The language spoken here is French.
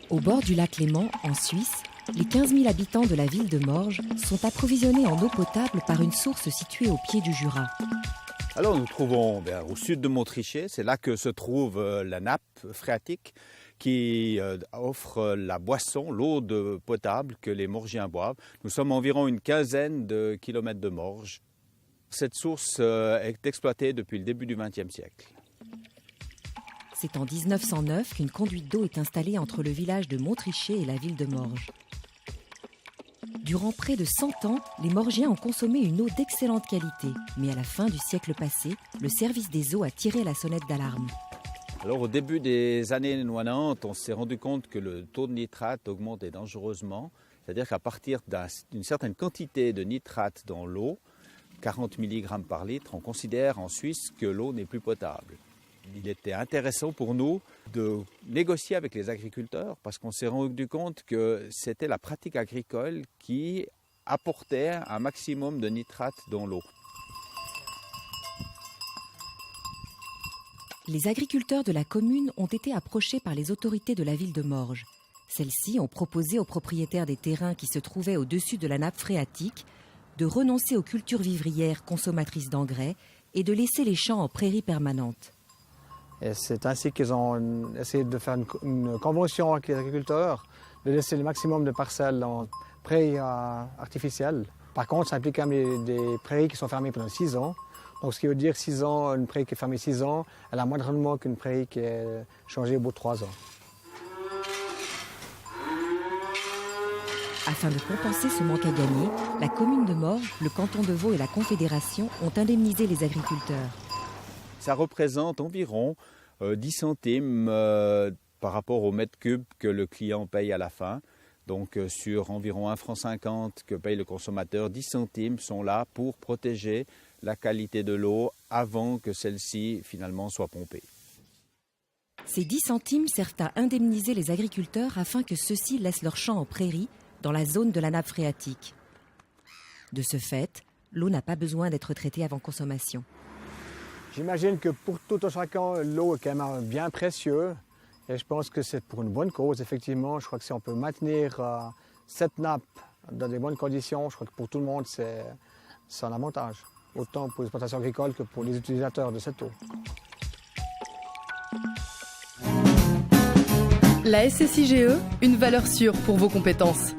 Au bord du lac Léman, en Suisse, les 15 000 habitants de la ville de Morges sont approvisionnés en eau potable par une source située au pied du Jura. Alors nous trouvons au sud de Montrichet, c'est là que se trouve la nappe phréatique qui offre la boisson, l'eau potable que les Morgiens boivent. Nous sommes à environ une quinzaine de kilomètres de Morges. Cette source est exploitée depuis le début du XXe siècle. C'est en 1909 qu'une conduite d'eau est installée entre le village de Montrichet et la ville de Morges. Durant près de 100 ans, les Morgiens ont consommé une eau d'excellente qualité. Mais à la fin du siècle passé, le service des eaux a tiré la sonnette d'alarme. Alors au début des années 90, on s'est rendu compte que le taux de nitrate augmentait dangereusement. C'est-à-dire qu'à partir d'une certaine quantité de nitrate dans l'eau, 40 mg par litre, on considère en Suisse que l'eau n'est plus potable. Il était intéressant pour nous de négocier avec les agriculteurs parce qu'on s'est rendu compte que c'était la pratique agricole qui apportait un maximum de nitrate dans l'eau. Les agriculteurs de la commune ont été approchés par les autorités de la ville de Morges. Celles-ci ont proposé aux propriétaires des terrains qui se trouvaient au-dessus de la nappe phréatique de renoncer aux cultures vivrières consommatrices d'engrais et de laisser les champs en prairies permanentes. Et c'est ainsi qu'ils ont essayé de faire une convention avec les agriculteurs, de laisser le maximum de parcelles en prairies artificielles. Par contre, ça implique quand même des prairies qui sont fermées pendant 6 ans. Donc ce qui veut dire 6 ans, une prairie qui est fermée 6 ans, elle a moins de rendement qu'une prairie qui est changée au bout de 3 ans. Afin de compenser ce manque à gagner, la commune de Morges, le canton de Vaud et la Confédération ont indemnisé les agriculteurs. Ça représente environ 10 centimes par rapport au mètre cube que le client paye à la fin. Donc sur environ 1,50 franc que paye le consommateur, 10 centimes sont là pour protéger la qualité de l'eau avant que celle-ci finalement soit pompée. Ces 10 centimes servent à indemniser les agriculteurs afin que ceux-ci laissent leurs champs en prairie dans la zone de la nappe phréatique. De ce fait, l'eau n'a pas besoin d'être traitée avant consommation. J'imagine que pour tout un chacun, l'eau est quand même bien précieux. Et je pense que c'est pour une bonne cause, effectivement. Je crois que si on peut maintenir cette nappe dans des bonnes conditions, je crois que pour tout le monde, c'est un avantage. Autant pour l'exploitation agricole que pour les utilisateurs de cette eau. La SSIGE, une valeur sûre pour vos compétences.